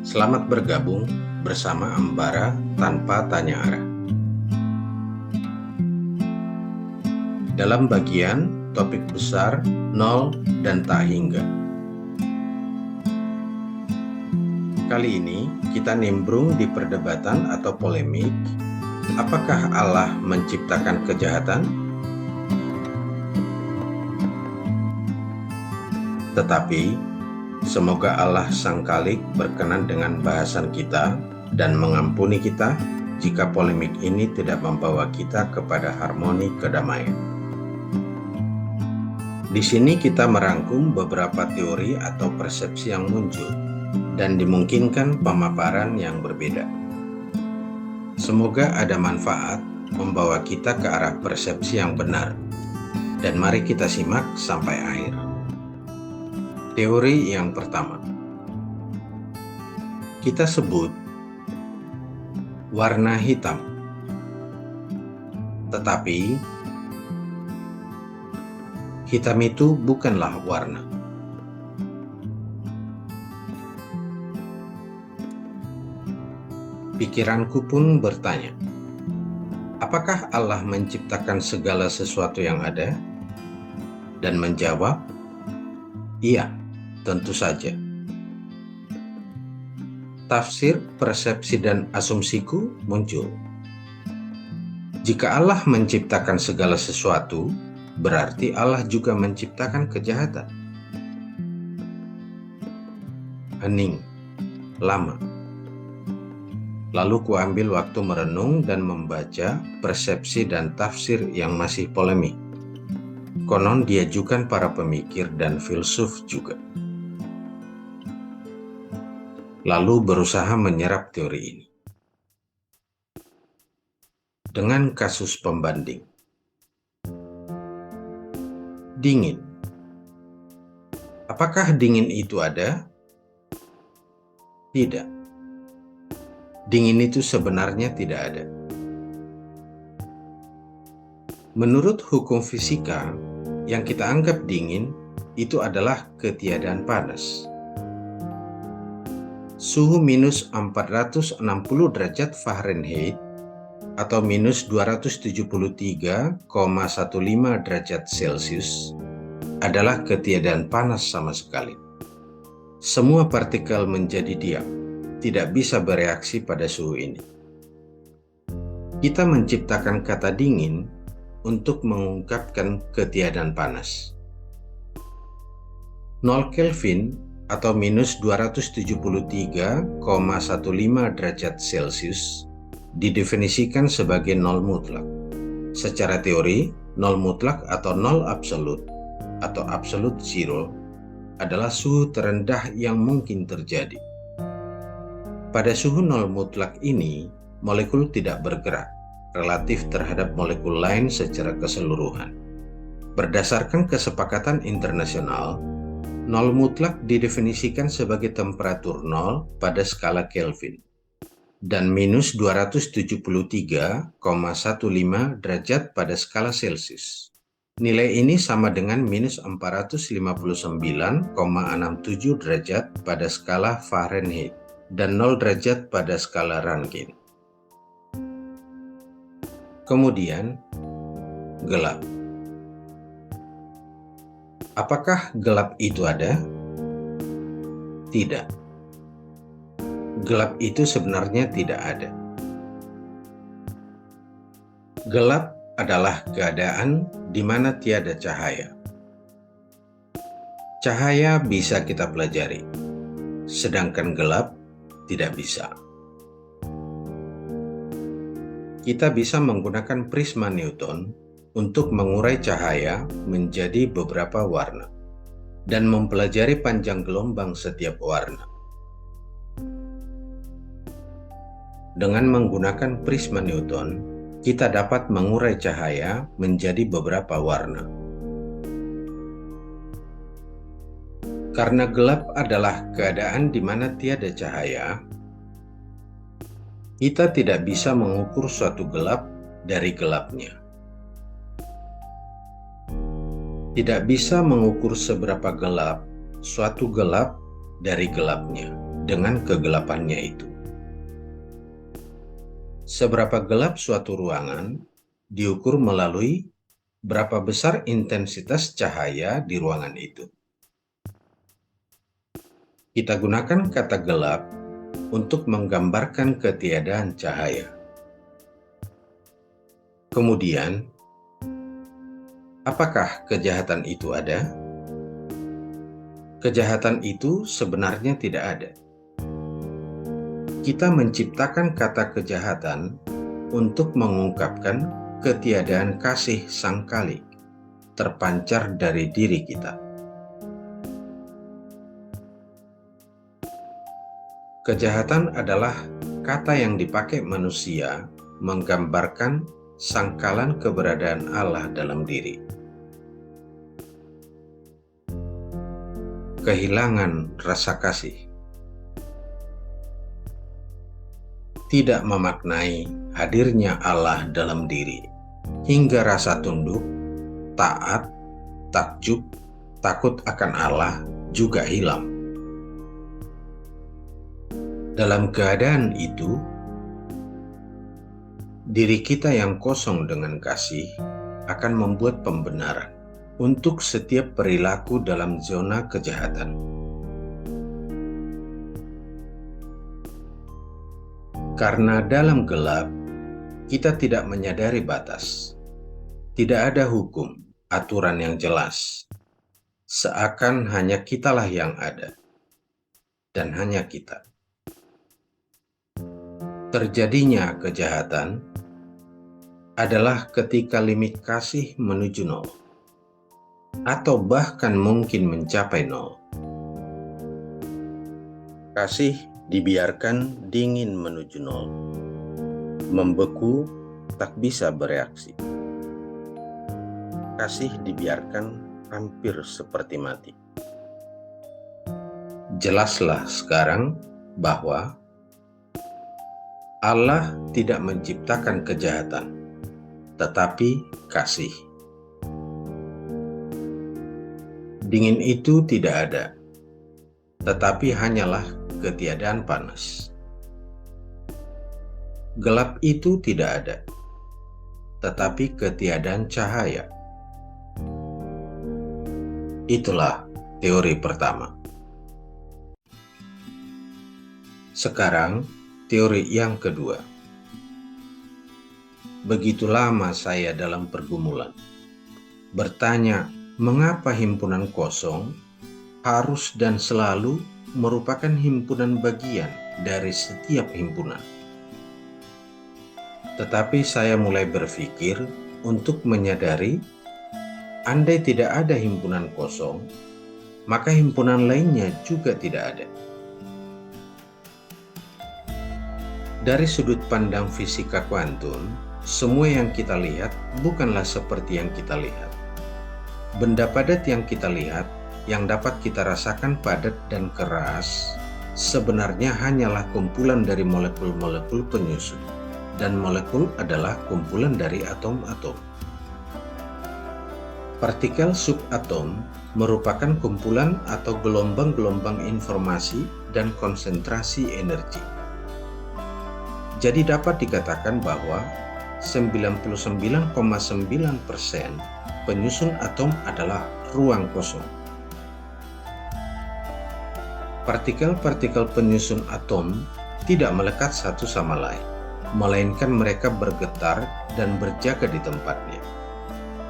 Selamat bergabung bersama Ambara tanpa tanya arah. Dalam bagian topik besar, nol dan tak hingga. Kali ini kita nimbrung di perdebatan atau polemik, apakah Allah menciptakan kejahatan? Tetapi, semoga Allah Sang Khalik berkenan dengan bahasan kita dan mengampuni kita jika polemik ini tidak membawa kita kepada harmoni kedamaian. Di sini kita merangkum beberapa teori atau persepsi yang muncul dan dimungkinkan pemaparan yang berbeda. Semoga ada manfaat membawa kita ke arah persepsi yang benar, dan mari kita simak sampai akhir. Teori yang pertama, kita sebut warna hitam, tetapi hitam itu bukanlah warna. Pikiranku pun bertanya, apakah Allah menciptakan segala sesuatu yang ada? Dan menjawab, iya, tentu saja. Tafsir, persepsi, dan asumsiku muncul. Jika Allah menciptakan segala sesuatu, berarti Allah juga menciptakan kejahatan. Hening, lama. Lalu kuambil waktu merenung dan membaca persepsi dan tafsir yang masih polemik. Konon diajukan para pemikir dan filsuf juga. Lalu berusaha menyerap teori ini dengan kasus pembanding. Dingin. Apakah dingin itu ada? Tidak. Dingin itu sebenarnya tidak ada. Menurut hukum fisika, yang kita anggap dingin itu adalah ketiadaan panas. Suhu minus 460 derajat Fahrenheit atau minus 273,15 derajat Celcius adalah ketiadaan panas sama sekali. Semua partikel menjadi diam, tidak bisa bereaksi pada suhu ini. Kita menciptakan kata dingin untuk mengungkapkan ketiadaan panas. 0 Kelvin atau minus 273,15 derajat Celcius didefinisikan sebagai nol mutlak. Secara teori, nol mutlak atau nol absolut atau absolute zero adalah suhu terendah yang mungkin terjadi. Pada suhu nol mutlak ini, molekul tidak bergerak relatif terhadap molekul lain secara keseluruhan. Berdasarkan kesepakatan internasional, nol mutlak didefinisikan sebagai temperatur nol pada skala Kelvin dan minus 273,15 derajat pada skala Celcius. Nilai ini sama dengan minus 459,67 derajat pada skala Fahrenheit dan 0 derajat pada skala Rankine. Kemudian, gelap. Apakah gelap itu ada? Tidak. Gelap itu sebenarnya tidak ada. Gelap adalah keadaan di mana tiada cahaya. Cahaya bisa kita pelajari, sedangkan gelap tidak bisa. Kita bisa menggunakan prisma Newton untuk mengurai cahaya menjadi beberapa warna dan mempelajari panjang gelombang setiap warna. Dengan menggunakan prisma Newton, kita dapat mengurai cahaya menjadi beberapa warna. Karena gelap adalah keadaan di mana tiada cahaya, kita tidak bisa mengukur suatu gelap dari gelapnya. Tidak bisa mengukur seberapa gelap suatu gelap dari gelapnya. dengan kegelapannya itu. Seberapa gelap suatu ruangan diukur melalui berapa besar intensitas cahaya di ruangan itu. Kita gunakan kata gelap untuk menggambarkan ketiadaan cahaya. Kemudian, apakah kejahatan itu ada? Kejahatan itu sebenarnya tidak ada. Kita menciptakan kata kejahatan untuk mengungkapkan ketiadaan kasih Sang Khalik terpancar dari diri kita. Kejahatan adalah kata yang dipakai manusia menggambarkan sangkalan keberadaan Allah dalam diri. Kehilangan rasa kasih. Tidak memaknai hadirnya Allah dalam diri, hingga rasa tunduk, taat, takjub, takut akan Allah juga hilang. Dalam keadaan itu, diri kita yang kosong dengan kasih akan membuat pembenaran untuk setiap perilaku dalam zona kejahatan. Karena dalam gelap, kita tidak menyadari batas. Tidak ada hukum, aturan yang jelas. Seakan hanya kitalah yang ada. Dan hanya kita. Terjadinya kejahatan adalah ketika limit kasih menuju nol. Atau bahkan mungkin mencapai nol. Kasih dibiarkan dingin menuju nol, membeku, tak bisa bereaksi. Kasih dibiarkan hampir seperti mati. Jelaslah sekarang bahwa Allah tidak menciptakan kejahatan, tetapi kasih. Dingin itu tidak ada, tetapi hanyalah ketiadaan panas. Gelap itu tidak ada, tetapi ketiadaan cahaya. Itulah teori pertama. Sekarang, teori yang kedua. Begitu lama saya dalam pergumulan, bertanya mengapa himpunan kosong harus dan selalu merupakan himpunan bagian dari setiap himpunan. Tetapi saya mulai berpikir untuk menyadari, andai tidak ada himpunan kosong, maka himpunan lainnya juga tidak ada. Dari sudut pandang fisika kuantum, semua yang kita lihat bukanlah seperti yang kita lihat. Benda padat yang kita lihat, yang dapat kita rasakan padat dan keras, sebenarnya hanyalah kumpulan dari molekul-molekul penyusun, dan molekul adalah kumpulan dari atom-atom. Partikel subatom merupakan kumpulan atau gelombang-gelombang informasi dan konsentrasi energi. Jadi dapat dikatakan bahwa 99,9% penyusun atom adalah ruang kosong. Partikel-partikel penyusun atom tidak melekat satu sama lain, melainkan mereka bergetar dan berjaga di tempatnya,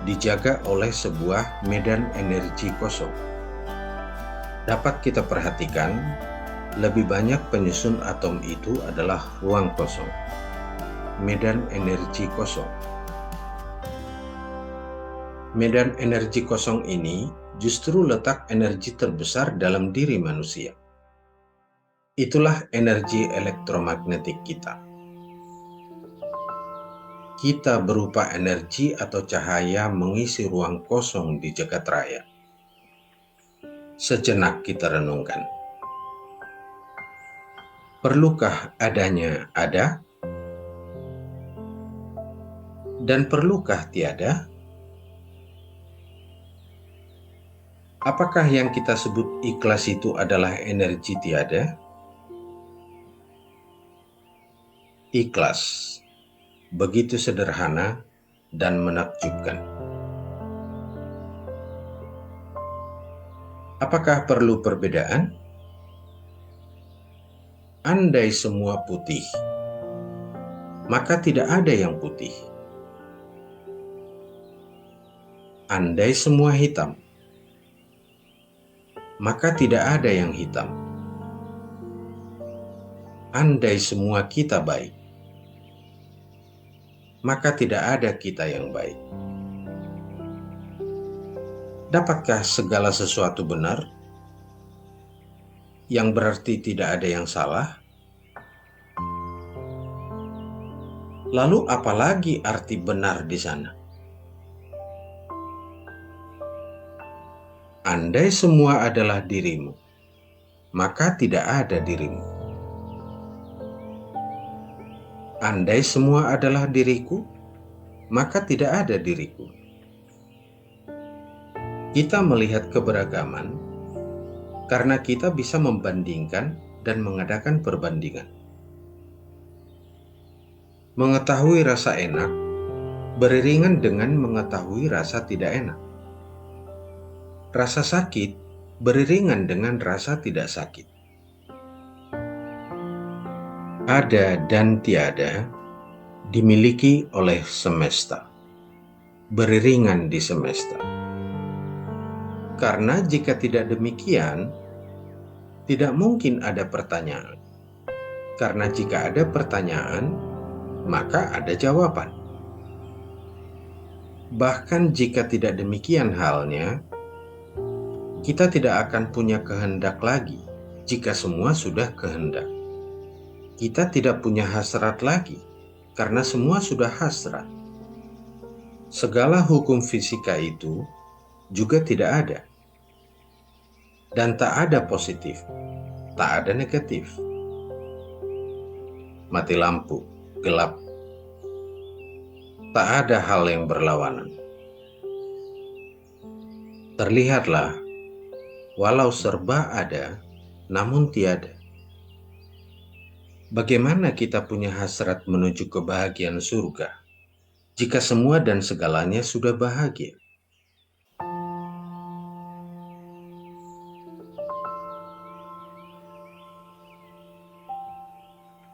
dijaga oleh sebuah medan energi kosong. Dapat kita perhatikan, lebih banyak penyusun atom itu adalah ruang kosong, medan energi kosong. Medan energi kosong ini justru letak energi terbesar dalam diri manusia. Itulah energi elektromagnetik kita. Kita berupa energi atau cahaya mengisi ruang kosong di jagat raya. Sejenak kita renungkan. Perlukah adanya ada? Dan perlukah tiada? Apakah yang kita sebut ikhlas itu adalah energi tiada? Ikhlas, begitu sederhana dan menakjubkan. Apakah perlu perbedaan? Andai semua putih, maka tidak ada yang putih. Andai semua hitam, maka tidak ada yang hitam. Andai semua kita baik, maka tidak ada kita yang baik. Dapatkah segala sesuatu benar? Yang berarti tidak ada yang salah? Lalu apalagi arti benar di sana? Andai semua adalah dirimu, maka tidak ada dirimu. Andai semua adalah diriku, maka tidak ada diriku. Kita melihat keberagaman karena kita bisa membandingkan dan mengadakan perbandingan. Mengetahui rasa enak beriringan dengan mengetahui rasa tidak enak. Rasa sakit beriringan dengan rasa tidak sakit. Ada dan tiada dimiliki oleh semesta, beriringan di semesta. Karena jika tidak demikian, tidak mungkin ada pertanyaan. Karena jika ada pertanyaan, maka ada jawaban. Bahkan jika tidak demikian halnya, kita tidak akan punya kehendak lagi jika semua sudah kehendak. Kita tidak punya hasrat lagi karena semua sudah hasrat. Segala hukum fisika itu juga tidak ada. Dan tak ada positif, tak ada negatif. Mati lampu, gelap. Tak ada hal yang berlawanan. Terlihatlah, walau serba ada, namun tiada. Bagaimana kita punya hasrat menuju kebahagiaan surga, jika semua dan segalanya sudah bahagia?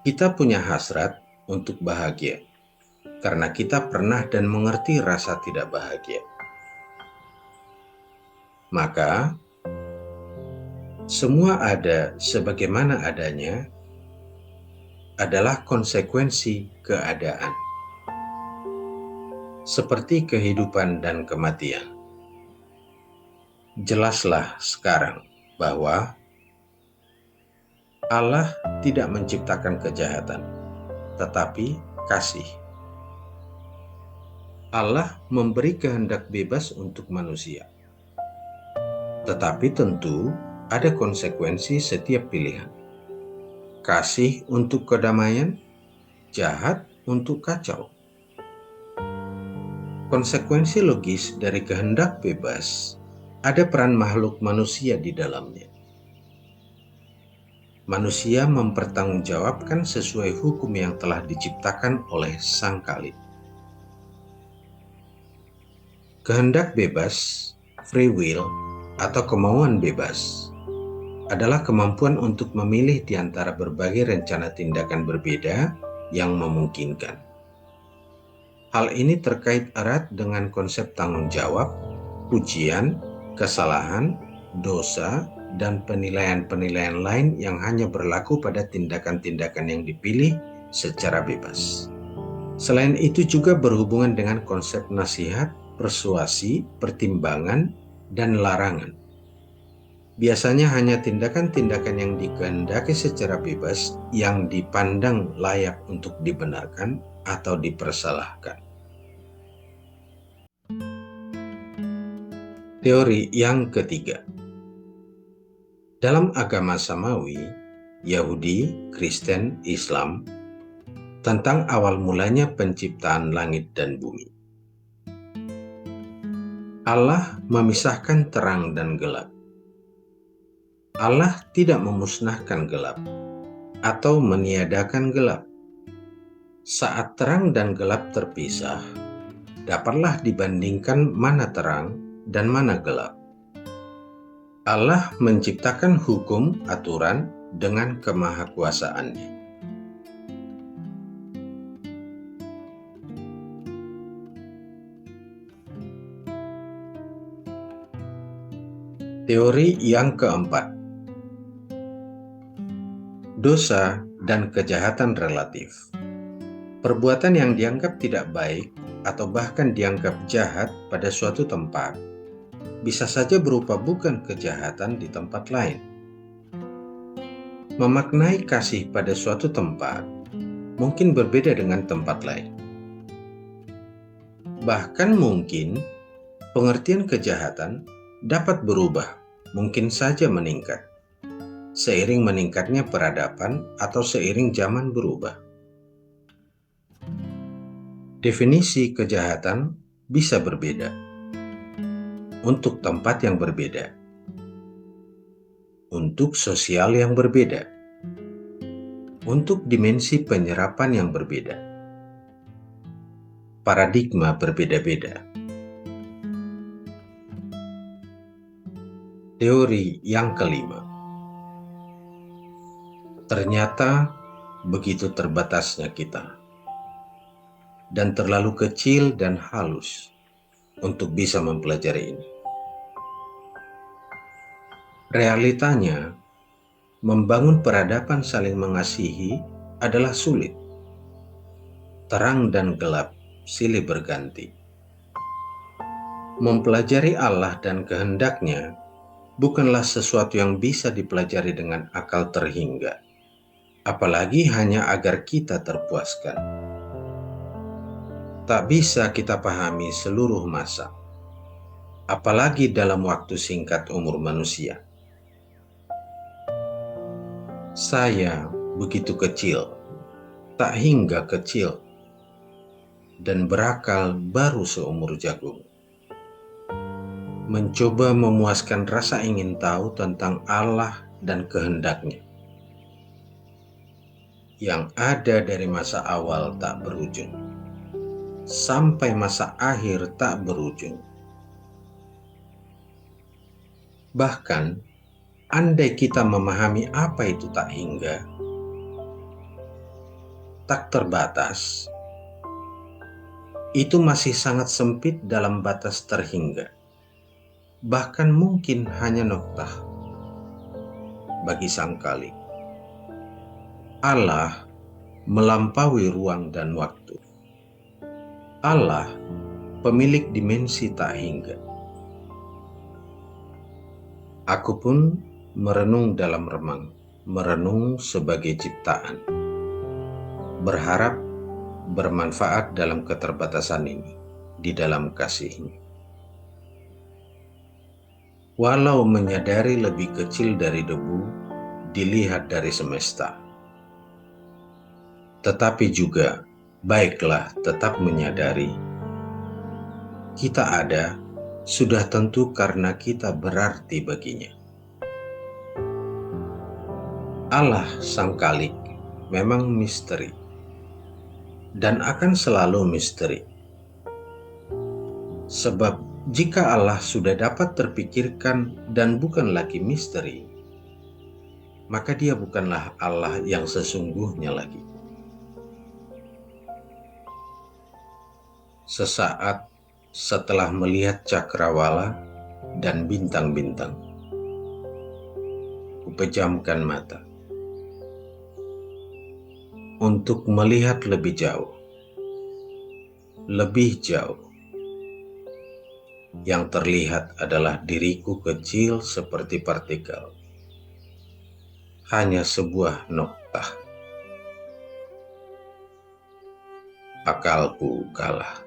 Kita punya hasrat untuk bahagia, karena kita pernah dan mengerti rasa tidak bahagia. Maka, semua ada sebagaimana adanya adalah konsekuensi keadaan. Seperti kehidupan dan kematian. Jelaslah sekarang bahwa Allah tidak menciptakan kejahatan, tetapi kasih. Allah memberi kehendak bebas untuk manusia. Tetapi tentu ada konsekuensi setiap pilihan. Kasih untuk kedamaian, jahat untuk kacau. Konsekuensi logis dari kehendak bebas, ada peran makhluk manusia di dalamnya. Manusia mempertanggungjawabkan sesuai hukum yang telah diciptakan oleh Sang Khalid. Kehendak bebas, free will, atau kemauan bebas adalah kemampuan untuk memilih di antara berbagai rencana tindakan berbeda yang memungkinkan. Hal ini terkait erat dengan konsep tanggung jawab, pujian, kesalahan, dosa, dan penilaian-penilaian lain yang hanya berlaku pada tindakan-tindakan yang dipilih secara bebas. Selain itu juga berhubungan dengan konsep nasihat, persuasi, pertimbangan, dan larangan. Biasanya hanya tindakan-tindakan yang dikehendaki secara bebas yang dipandang layak untuk dibenarkan atau dipersalahkan. Teori yang ketiga. Dalam agama Samawi, Yahudi, Kristen, Islam, tentang awal mulanya penciptaan langit dan bumi. Allah memisahkan terang dan gelap. Allah tidak memusnahkan gelap atau meniadakan gelap. Saat terang dan gelap terpisah, dapatlah dibandingkan mana terang dan mana gelap. Allah menciptakan hukum aturan dengan kemahakuasaannya. Teori yang keempat, dosa dan kejahatan relatif. Perbuatan yang dianggap tidak baik atau bahkan dianggap jahat pada suatu tempat bisa saja berupa bukan kejahatan di tempat lain. Memaknai kasih pada suatu tempat mungkin berbeda dengan tempat lain. Bahkan mungkin pengertian kejahatan dapat berubah, mungkin saja meningkat, seiring meningkatnya peradaban atau seiring zaman berubah. Definisi kejahatan bisa berbeda untuk tempat yang berbeda, untuk sosial yang berbeda, untuk dimensi penyerapan yang berbeda. Paradigma berbeda-beda. Teori yang kelima, ternyata begitu terbatasnya kita dan terlalu kecil dan halus untuk bisa mempelajari ini. Realitanya, membangun peradaban saling mengasihi adalah sulit. Terang dan gelap silih berganti. Mempelajari Allah dan kehendaknya bukanlah sesuatu yang bisa dipelajari dengan akal terhingga, apalagi hanya agar kita terpuaskan. Tak bisa kita pahami seluruh masa, apalagi dalam waktu singkat umur manusia. Saya begitu kecil, tak hingga kecil, dan berakal baru seumur jagung. Mencoba memuaskan rasa ingin tahu tentang Allah dan kehendaknya, yang ada dari masa awal tak berujung, sampai masa akhir tak berujung. Bahkan, andai kita memahami apa itu tak hingga, tak terbatas, itu masih sangat sempit dalam batas terhingga. Bahkan mungkin hanya noktah bagi sang Khalik. Allah melampaui ruang dan waktu. Allah pemilik dimensi tak hingga. Aku pun merenung dalam remang, merenung sebagai ciptaan, berharap bermanfaat dalam keterbatasan ini, di dalam kasih-Nya. Walau menyadari lebih kecil dari debu, dilihat dari semesta. Tetapi juga, baiklah tetap menyadari, kita ada, sudah tentu karena kita berarti baginya. Allah Sang Khalik memang misteri, dan akan selalu misteri. Sebab jika Allah sudah dapat terpikirkan dan bukan lagi misteri, maka Dia bukanlah Allah yang sesungguhnya lagi. Sesaat setelah melihat cakrawala dan bintang-bintang, kupejamkan mata untuk melihat lebih jauh, lebih jauh. Yang terlihat adalah diriku kecil seperti partikel, hanya sebuah noktah. Akalku kalah.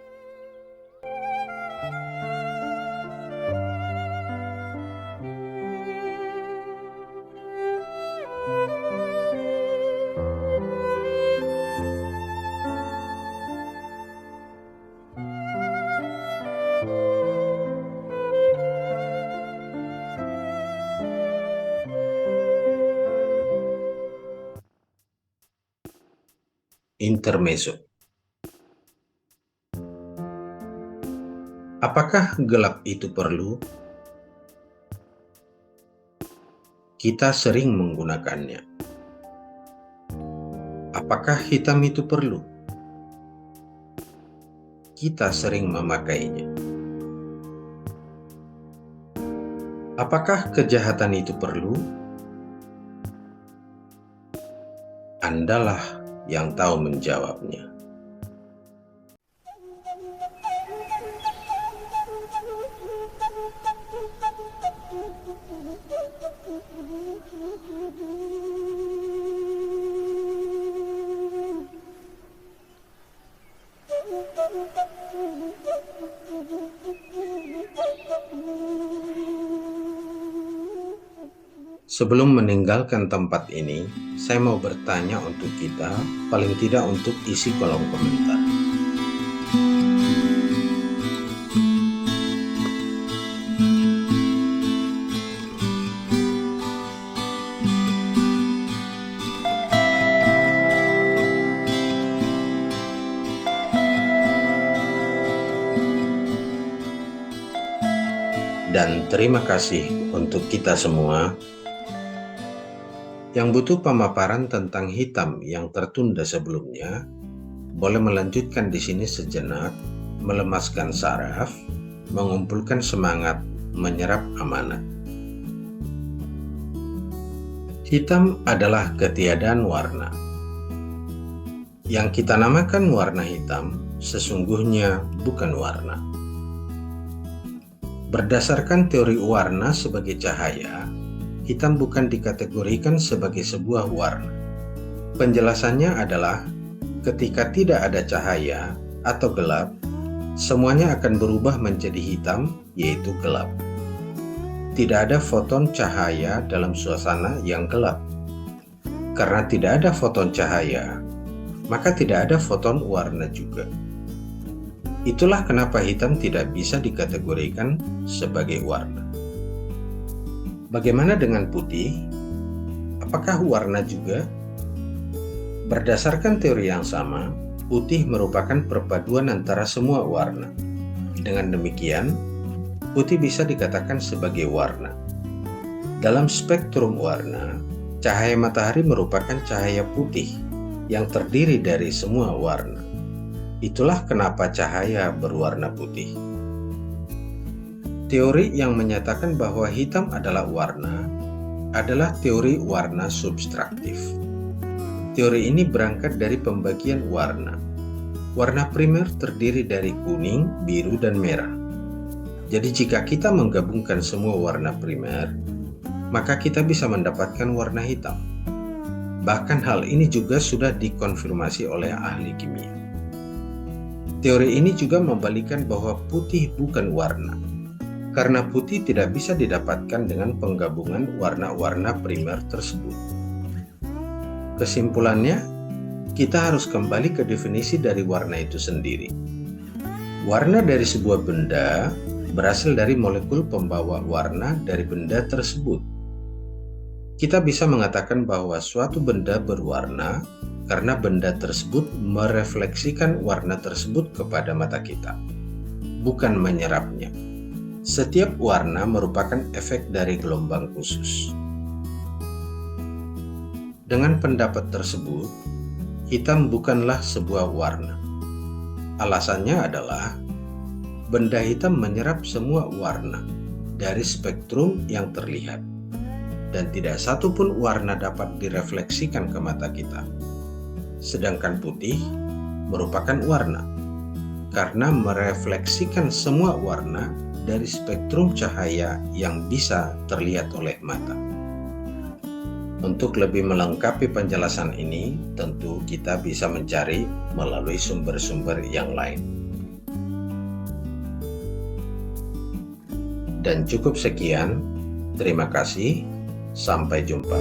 Intermezzo. Apakah gelap itu perlu? Kita sering menggunakannya. Apakah hitam itu perlu? Kita sering memakainya. Apakah kejahatan itu perlu? Andalah yang tahu menjawabnya. Sebelum meninggalkan tempat ini, saya mau bertanya untuk kita, paling tidak untuk isi kolom komentar. Dan terima kasih untuk kita semua yang butuh pemaparan tentang hitam yang tertunda sebelumnya. Boleh melanjutkan di sini sejenak, melemaskan saraf, mengumpulkan semangat, menyerap amanat. Hitam adalah ketiadaan warna. Yang kita namakan warna hitam sesungguhnya bukan warna. Berdasarkan teori warna sebagai cahaya, hitam bukan dikategorikan sebagai sebuah warna. Penjelasannya adalah ketika tidak ada cahaya atau gelap, semuanya akan berubah menjadi hitam, yaitu gelap. Tidak ada foton cahaya dalam suasana yang gelap. Karena tidak ada foton cahaya, maka tidak ada foton warna juga. Itulah kenapa hitam tidak bisa dikategorikan sebagai warna. Bagaimana dengan putih? Apakah warna juga? Berdasarkan teori yang sama, putih merupakan perpaduan antara semua warna. Dengan demikian, putih bisa dikatakan sebagai warna. Dalam spektrum warna, cahaya matahari merupakan cahaya putih yang terdiri dari semua warna. Itulah kenapa cahaya berwarna putih. Teori yang menyatakan bahwa hitam adalah warna adalah teori warna subtraktif. Teori ini berangkat dari pembagian warna. Warna primer terdiri dari kuning, biru, dan merah. Jadi jika kita menggabungkan semua warna primer, maka kita bisa mendapatkan warna hitam. Bahkan hal ini juga sudah dikonfirmasi oleh ahli kimia. Teori ini juga membalikan bahwa putih bukan warna, karena putih tidak bisa didapatkan dengan penggabungan warna-warna primer tersebut. Kesimpulannya, kita harus kembali ke definisi dari warna itu sendiri. Warna dari sebuah benda berasal dari molekul pembawa warna dari benda tersebut. Kita bisa mengatakan bahwa suatu benda berwarna karena benda tersebut merefleksikan warna tersebut kepada mata kita, bukan menyerapnya. Setiap warna merupakan efek dari gelombang khusus. Dengan pendapat tersebut, hitam bukanlah sebuah warna. Alasannya adalah benda hitam menyerap semua warna dari spektrum yang terlihat, dan tidak satu pun warna dapat direfleksikan ke mata kita. Sedangkan putih merupakan warna karena merefleksikan semua warna dari spektrum cahaya yang bisa terlihat oleh mata. Untuk lebih melengkapi penjelasan ini, tentu kita bisa mencari melalui sumber-sumber yang lain. Dan cukup sekian, terima kasih, sampai jumpa.